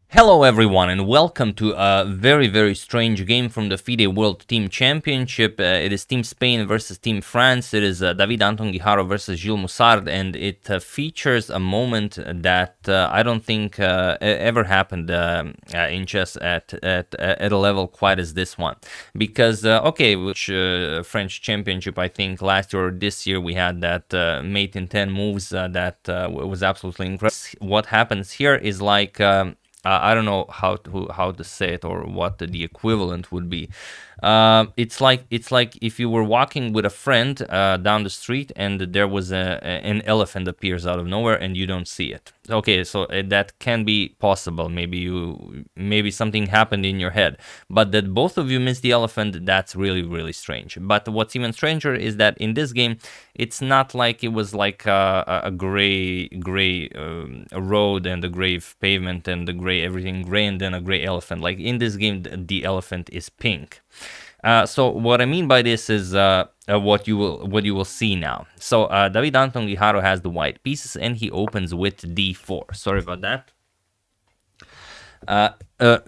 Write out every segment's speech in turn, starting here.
Hello everyone and welcome to a very strange game from the FIDE World Team Championship. It is Team Spain versus Team France. It is David Anton Guijarro versus Gilles Moussard, and it features a moment that I don't think ever happened in chess at a level quite as this one. Because, which French Championship, I think last year or this year we had that mate in 10 moves that was absolutely incredible. What happens here is like... I don't know how to say it or what the equivalent would be. It's like if you were walking with a friend down the street and there was an elephant appears out of nowhere and you don't see it. Okay, so that can be possible. Maybe something happened in your head, but that both of you missed the elephant, that's really strange. But what's even stranger is that in this game, it's not like it was like a gray road and a gray pavement and the gray everything gray and then a gray elephant. Like in this game, the elephant is pink. So what I mean by this is what you will see now. So David Anton Guijarro has the white pieces and he opens with d4. Sorry about that.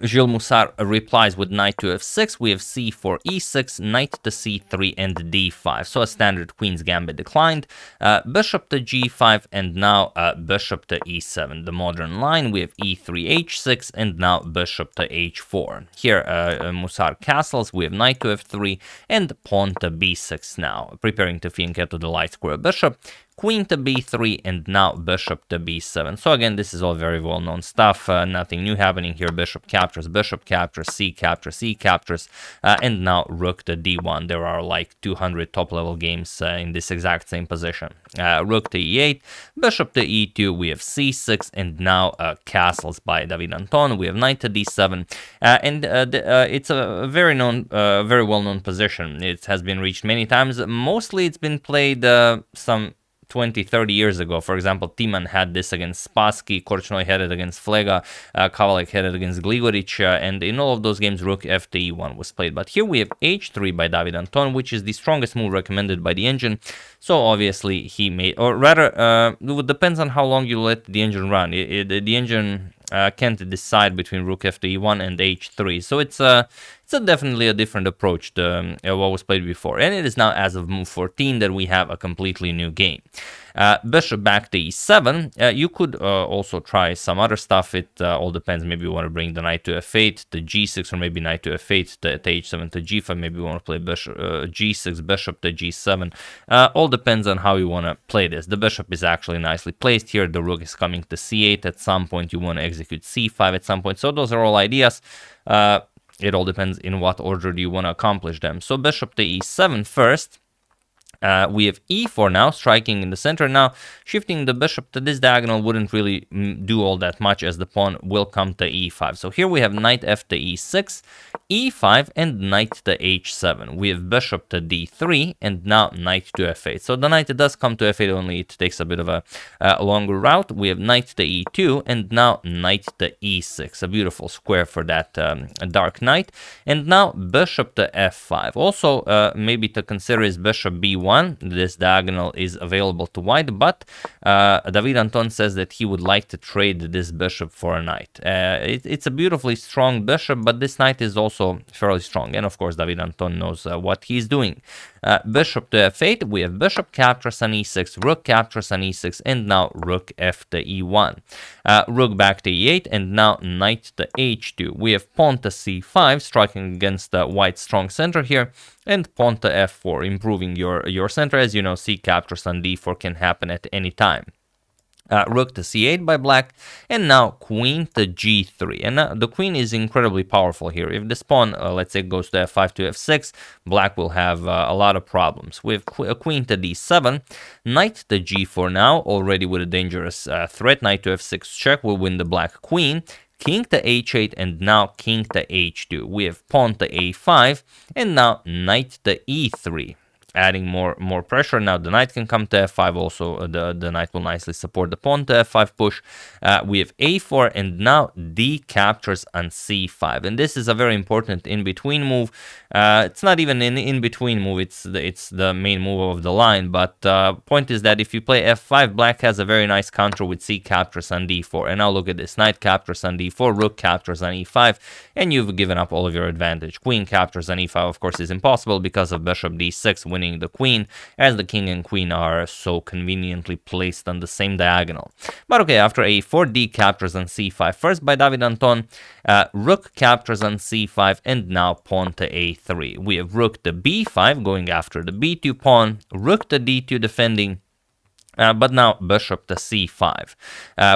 Gilles Moussard replies with knight to f6. We have c4, e6, knight to c3, and d5. So a standard queen's gambit declined. Bishop to g5, and now bishop to e7. The modern line, we have e3, h6, and now bishop to h4. Here, Moussard castles. We have knight to f3, and pawn to b6 now. Preparing to fianchetto the light square bishop. Queen to b3, and now bishop to b7. So again, this is all very well-known stuff. Nothing new happening here. Bishop captures, c captures, and now rook to d1. There are like 200 top-level games in this exact same position. Rook to e8, bishop to e2, we have c6, and now castles by David Anton. We have knight to d7, and it's a very well-known position. It has been reached many times. Mostly it's been played some 20-30 years ago. For example, Timan had this against Spassky, Korchnoi had it against Flega, Kavalek had it against Gligoric, and in all of those games, rook f to e1 was played. But here we have h3 by David Anton, which is the strongest move recommended by the engine. So obviously he made, or rather, it depends on how long you let the engine run. The engine can't decide between rook f to e1 and h3. So it's definitely a different approach to what was played before. And it is now, as of move 14, that we have a completely new game. Bishop back to e7. You could also try some other stuff. It all depends. Maybe you want to bring the knight to f8 to g6, or maybe knight to f8 to h7 to g5. Maybe you want to play bishop, g6, bishop to g7. All depends on how you want to play this. The bishop is actually nicely placed here. The rook is coming to c8. At some point, you want to execute c5 at some point. So those are all ideas. It all depends in what order do you want to accomplish them. So bishop to e7 first. We have e4 now, striking in the center. Now, shifting the bishop to this diagonal wouldn't really do all that much, as the pawn will come to e5. So here we have knight f to e6, e5, and knight to h7. We have bishop to d3, and now knight to f8. So the knight does come to f8, only it takes a bit of a longer route. We have knight to e2, and now knight to e6. A beautiful square for that dark knight. And now bishop to f5. Also, maybe to consider is bishop b1. This diagonal is available to white, but David Anton says that he would like to trade this bishop for a knight. It's a beautifully strong bishop, but this knight is also fairly strong. And of course, David Anton knows what he's doing. Bishop to f8, we have bishop captures on e6, rook captures on e6, and now rook f to e1. Rook back to e8, and now knight to h2. We have pawn to c5, striking against the white's strong center here, and pawn to f4, improving your center. As you know, c captures on d4 can happen at any time. Rook to c8 by black, and now queen to g3. And the queen is incredibly powerful here. If this pawn, let's say, goes to f5 to f6, black will have a lot of problems. We have queen to d7, knight to g4 now, already with a dangerous threat. Knight to f6 check will win the black queen. King to h8, and now king to h2. We have pawn to a5, and now knight to e3. adding more pressure. Now the knight can come to f5. Also, the knight will nicely support the pawn to f5 push. We have a4, and now d captures on c5, and this is a very important in-between move. It's not even an in-between move, it's the main move of the line, but point is that if you play f5, black has a very nice counter with c captures on d4. And now look at this, knight captures on d4, rook captures on e5, and you've given up all of your advantage. Queen captures on e5, of course, is impossible because of bishop d6 winning the queen, as the king and queen are so conveniently placed on the same diagonal. But okay, after a4, d captures on c5 first by David Anton, rook captures on c5, and now pawn to a3. We have rook to b5 going after the b2 pawn, rook to d2 defending, but now bishop to c5,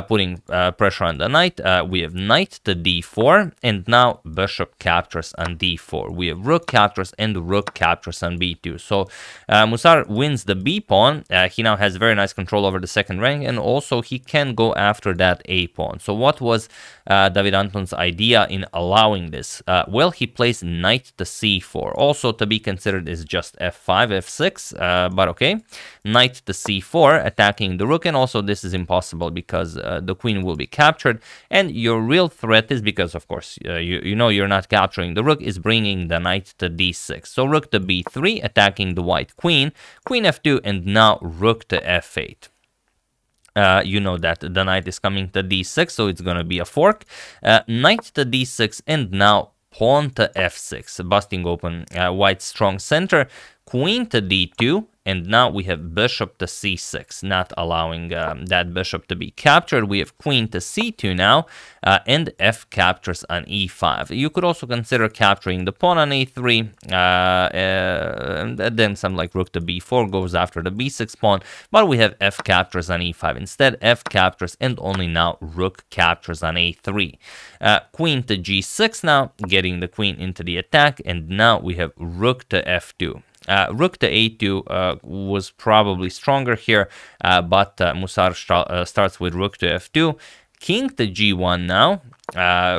putting pressure on the knight. We have knight to d4, and now bishop captures on d4. We have rook captures and rook captures on b2. So Musar wins the b pawn. He now has very nice control over the second rank, and also he can go after that a pawn. So what was David Anton's idea in allowing this? Well, he plays knight to c4. Also to be considered is just f5, f6, but okay. Knight to c4, attacking the rook, and also this is impossible because the queen will be captured, and your real threat is, because of course you know you're not capturing the rook, is bringing the knight to d6. So rook to b3, attacking the white queen, queen f2, and now rook to f8. You know that the knight is coming to d6, so it's going to be a fork. Knight to d6, and now pawn to f6, busting open white's strong center. Queen to d2, and now we have bishop to c6, not allowing that bishop to be captured. We have queen to c2 now, and f captures on e5. You could also consider capturing the pawn on a3, and then some like rook to b4 goes after the b6 pawn, but we have f captures on e5. Instead, f captures, and only now rook captures on a3. Queen to g6 now, getting the queen into the attack, and now we have rook to f2. Rook to a2 was probably stronger here, but Musar starts with rook to f2. King to g1 now.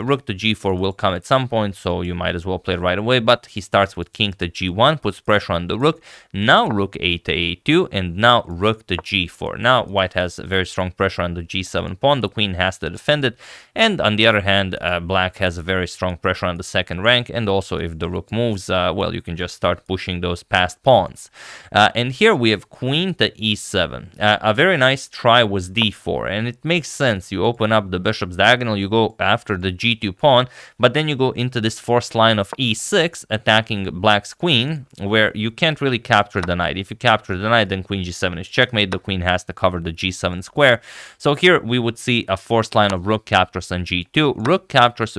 Rook to g4 will come at some point, so you might as well play it right away, but he starts with king to g1, puts pressure on the rook. Now rook a to a2, and now rook to g4. Now white has very strong pressure on the g7 pawn. The queen has to defend it, and on the other hand, black has a very strong pressure on the second rank, and also if the rook moves, well, you can just start pushing those past pawns. And here we have queen to e7. A very nice try was d4, and it makes sense. You open up the bishop's diagonal, you go after the g2 pawn, but then you go into this forced line of e6, attacking black's queen, where you can't really capture the knight. If you capture the knight, then queen g7 is checkmate. The queen has to cover the g7 square. So here we would see a forced line of rook captures on g2, rook captures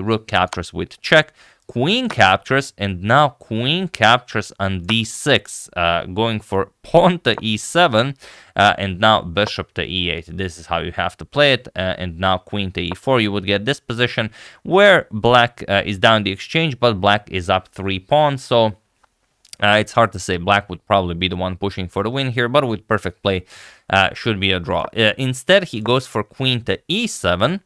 with check, queen captures, and now queen captures on d6, going for pawn to e7, and now bishop to e8. This is how you have to play it, and now queen to e4. You would get this position where black is down the exchange, but black is up 3 pawns, so it's hard to say. Black would probably be the one pushing for the win here, but with perfect play, should be a draw. Instead, he goes for queen to e7,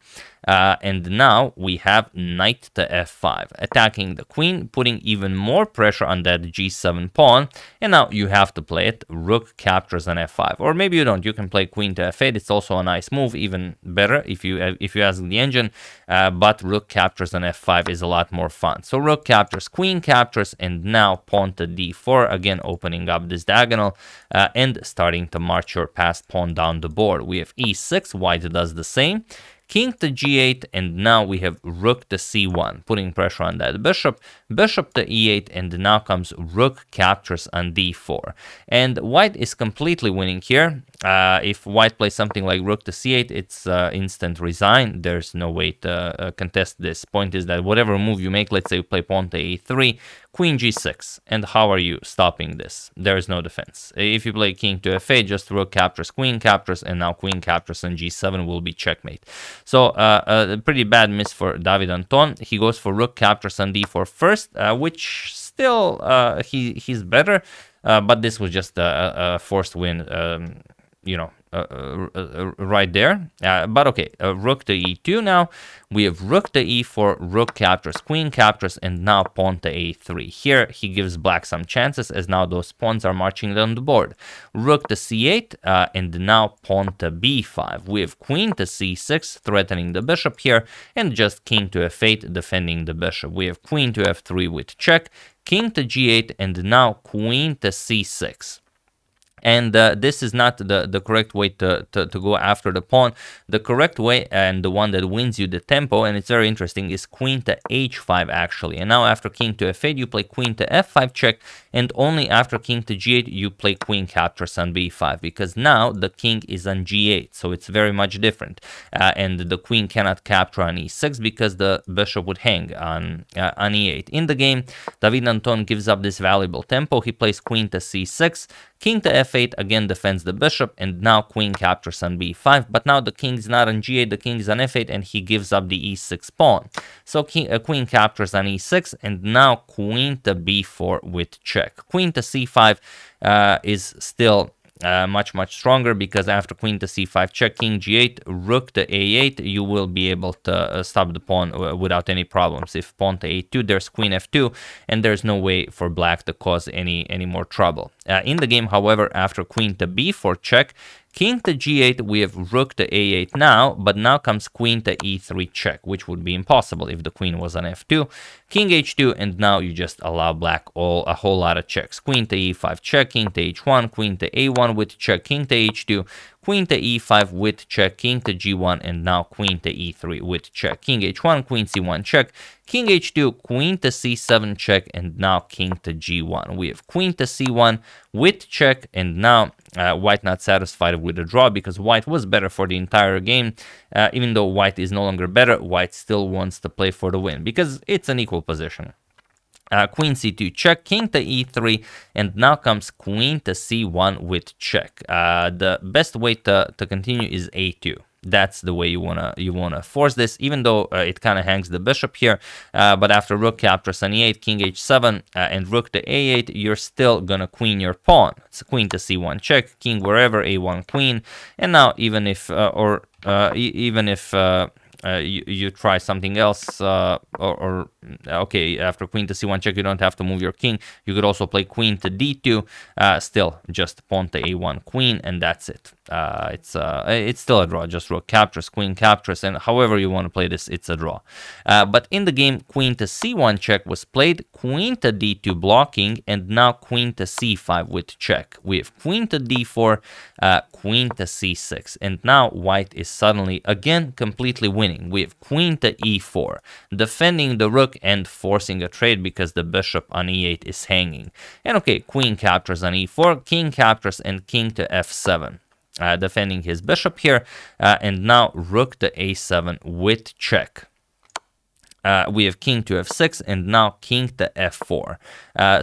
and now we have knight to f5, attacking the queen, putting even more pressure on that g7 pawn, and now you have to play it. Rook captures on f5, or maybe you don't. You can play queen to f8. It's also a nice move, even better if you ask the engine, but rook captures on f5 is a lot more fun. So rook captures, queen captures, and now pawn to d4, again opening up this diagonal, and starting to march your passed pawn down the board. We have e6, white does the same, king to g8, and now we have rook to c1, putting pressure on that bishop, bishop to e8, and now comes rook captures on d4. And white is completely winning here. If white plays something like rook to c8, it's instant resign. There's no way to contest this. Point is that whatever move you make, let's say you play pawn to a3, queen g6, and how are you stopping this? There is no defense. If you play king to f8, just rook captures, queen captures, and now queen captures on g7 will be checkmate. So a pretty bad miss for David Anton. He goes for rook captures on d4 first, which still he's better, but this was just a forced win. You know, right there. But okay, rook to e2 now. We have rook to e4, rook captures, queen captures, and now pawn to a3. Here, he gives black some chances, as now those pawns are marching down the board. Rook to c8, and now pawn to b5. We have queen to c6, threatening the bishop here, and just king to f8, defending the bishop. We have queen to f3 with check, king to g8, and now queen to c6. And this is not the correct way to go after the pawn. The correct way, and the one that wins you the tempo, and it's very interesting, is queen to h5 actually. And now after king to f8, you play queen to f5 check, and only after king to g8, you play queen captures on b5, because now the king is on g8, so it's very much different. And the queen cannot capture on e6 because the bishop would hang on e8. In the game, David Anton gives up this valuable tempo. He plays queen to c6, king to f8, again defends the bishop, and now queen captures on b5, but now the king is not on g8, the king is on f8, and he gives up the e6 pawn. So queen captures on e6, and now queen to b4 with check. Queen to c5 is still much stronger, because after queen to c5 check, king g8, rook to a8, you will be able to stop the pawn without any problems. If pawn to a2, there's queen f2, and there's no way for black to cause any more trouble. In the game, however, after queen to b4 check, king to g8, we have rook to a8 now, but now comes queen to e3 check, which would be impossible if the queen was on f2. King h2, and now you just allow black a whole lot of checks. Queen to e5 check, king to h1, queen to a1 with check, king to h2, queen to e5 with check, king to g1, and now queen to e3 with check. King h1, queen c1 check, king h2, queen to c7 check, and now king to g1. We have queen to c1 with check, and now white not satisfied with the draw, because white was better for the entire game. Even though white is no longer better, white still wants to play for the win, because it's an equal position. Queen c2 check, king to e3, and now comes queen to c1 with check. The best way to continue is a2. That's the way you wanna force this, even though it kind of hangs the bishop here. But after rook captures on e8, king h7, and rook to a8, you're still gonna queen your pawn. It's queen to c1 check, king wherever, a1 queen, and now even if you try something else, okay, after queen to c1 check, you don't have to move your king. You could also play queen to d2, still just pawn to a1 queen, and that's it. It's still a draw, just rook captures, queen captures, and however you want to play this, it's a draw. But in the game, queen to c1 check was played, queen to d2 blocking, and now queen to c5 with check. We have queen to d4, queen to c6, and now white is suddenly again completely winning. We have queen to e4, defending the rook and forcing a trade because the bishop on e8 is hanging. And okay, queen captures on e4, king captures, and king to f7. Defending his bishop here, and now rook to a7 with check. We have king to f6, and now king to f4.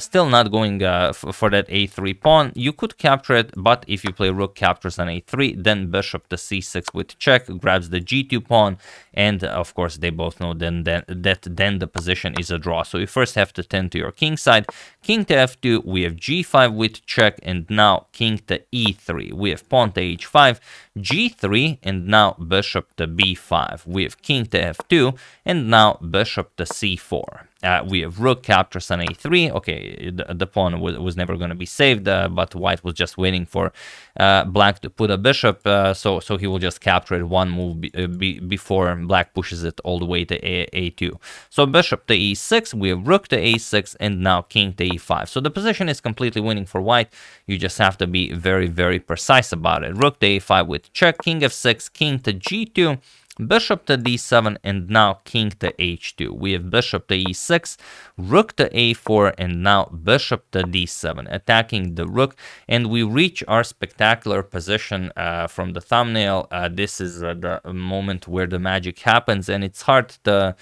Still not going for that a3 pawn. You could capture it, but if you play rook captures on a3, then bishop to c6 with check grabs the g2 pawn, and of course they both know then the position is a draw. So you first have to tend to your king side. King to f2, we have g5 with check, and now king to e3. We have pawn to h5, g3, and now bishop to b5. We have king to f2, and now bishop to c4. We have rook captures on a3. Okay, the pawn was never going to be saved, but white was just waiting for black to put a bishop, so he will just capture it one move before black pushes it all the way to a2. So bishop to e6, we have rook to a6, and now king to e5. So the position is completely winning for white. You just have to be very precise about it. Rook to a5 with check, king f6, king to g2, bishop to d7, and now king to h2. We have bishop to e6, rook to a4, and now bishop to d7, attacking the rook, and we reach our spectacular position from the thumbnail. This is the moment where the magic happens, and it's hard to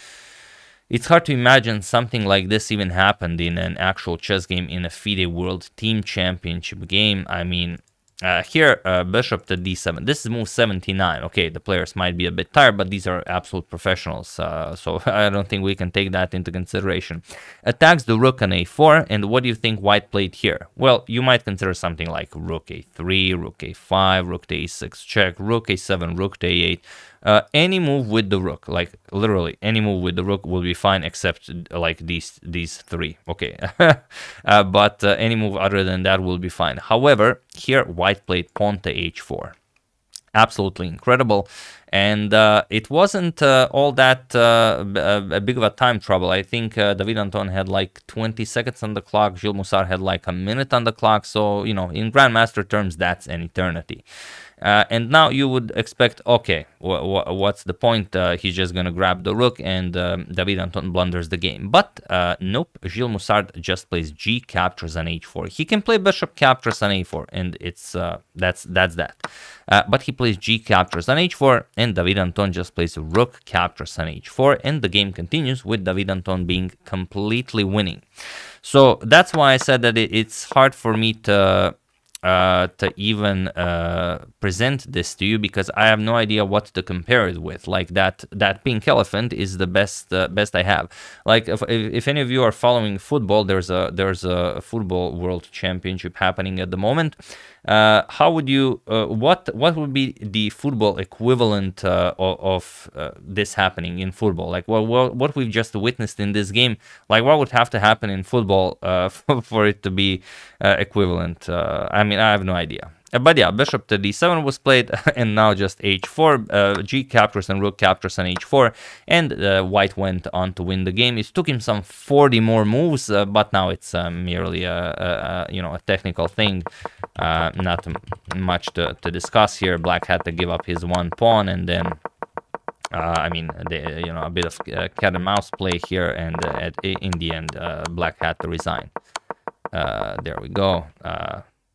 imagine something like this even happened in an actual chess game, in a FIDE World Team Championship game. I mean, here, bishop to d7. This is move 79. Okay, the players might be a bit tired, but these are absolute professionals, so I don't think we can take that into consideration. Attacks the rook on a4, and what do you think white played here? Well, you might consider something like rook a3, rook a5, rook to a6 check, rook a7, rook to a8. Any move with the rook, like literally any move with the rook will be fine except like these three. Okay, but any move other than that will be fine. However, here white played pawn to h4. Absolutely incredible, and it wasn't all that a big of a time trouble. I think David Anton had like 20 seconds on the clock. Gilles Mussart had like a minute on the clock. So, you know, in Grandmaster terms, that's an eternity. And now you would expect, okay, what's the point? He's just going to grab the rook and David Anton blunders the game. But nope, Gilles Mussart just plays g captures on h4. He can play bishop captures on a4, and it's that's that. But he plays g captures on h4, and David Anton just plays rook captures on h4, and the game continues with David Anton being completely winning. So that's why I said that it's hard for me to even present this to you, because I have no idea what to compare it with. Like that pink elephant is the best I have. Like if any of you are following football, there's a football world championship happening at the moment. How would you what would be the football equivalent of this happening in football? Like what we've just witnessed in this game, like what would have to happen in football for it to be equivalent? I mean, I have no idea. But yeah, bishop to d7 was played, and now just h4, g captures and rook captures on h4, and white went on to win the game. It took him some 40 more moves, but now it's merely a technical thing, not much to discuss here. Black had to give up his one pawn, and then I mean, a bit of cat and mouse play here, and in the end, Black had to resign. There we go.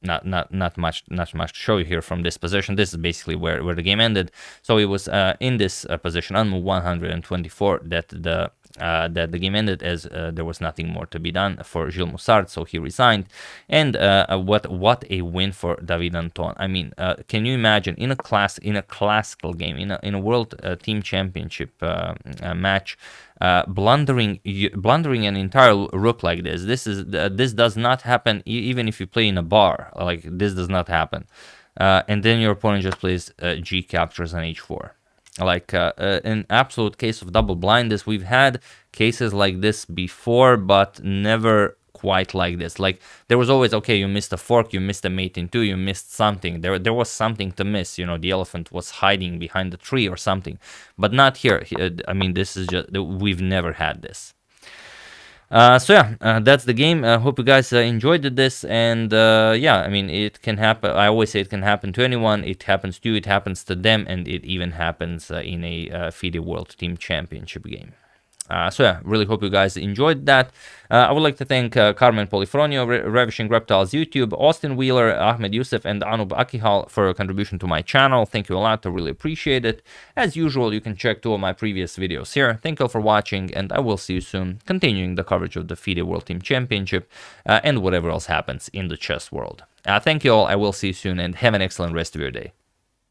Not much to show you here from this position. This is basically where the game ended. So it was in this position on move 124 that the game ended, as there was nothing more to be done for Gilles Mussart, so he resigned. And what a win for David Anton. I mean, can you imagine in a classical game, in a world team championship match, blundering an entire rook like this? This does not happen even if you play in a bar. Like, this does not happen. And then your opponent just plays g captures on h4. Like an absolute case of double blindness. We've had cases like this before, but never quite like this. Like, there was always, okay, you missed a fork, you missed a mate in two, you missed something. There was something to miss. You know, the elephant was hiding behind the tree or something. But not here. I mean, this is just, we've never had this. So yeah, that's the game. I hope you guys enjoyed this, and yeah, I mean, it can happen. I always say it can happen to anyone. It happens to you, it happens to them, and it even happens in a FIDE World Team Championship game. So yeah, really hope you guys enjoyed that. I would like to thank Carmen Polifronio, Ravishing Reptiles YouTube, Austin Wheeler, Ahmed Youssef, and Anub Akihal for a contribution to my channel. Thank you a lot, I really appreciate it. As usual, you can check 2 of my previous videos here. Thank you all for watching, and I will see you soon, continuing the coverage of the FIDE World Team Championship and whatever else happens in the chess world. Thank you all, I will see you soon, and have an excellent rest of your day.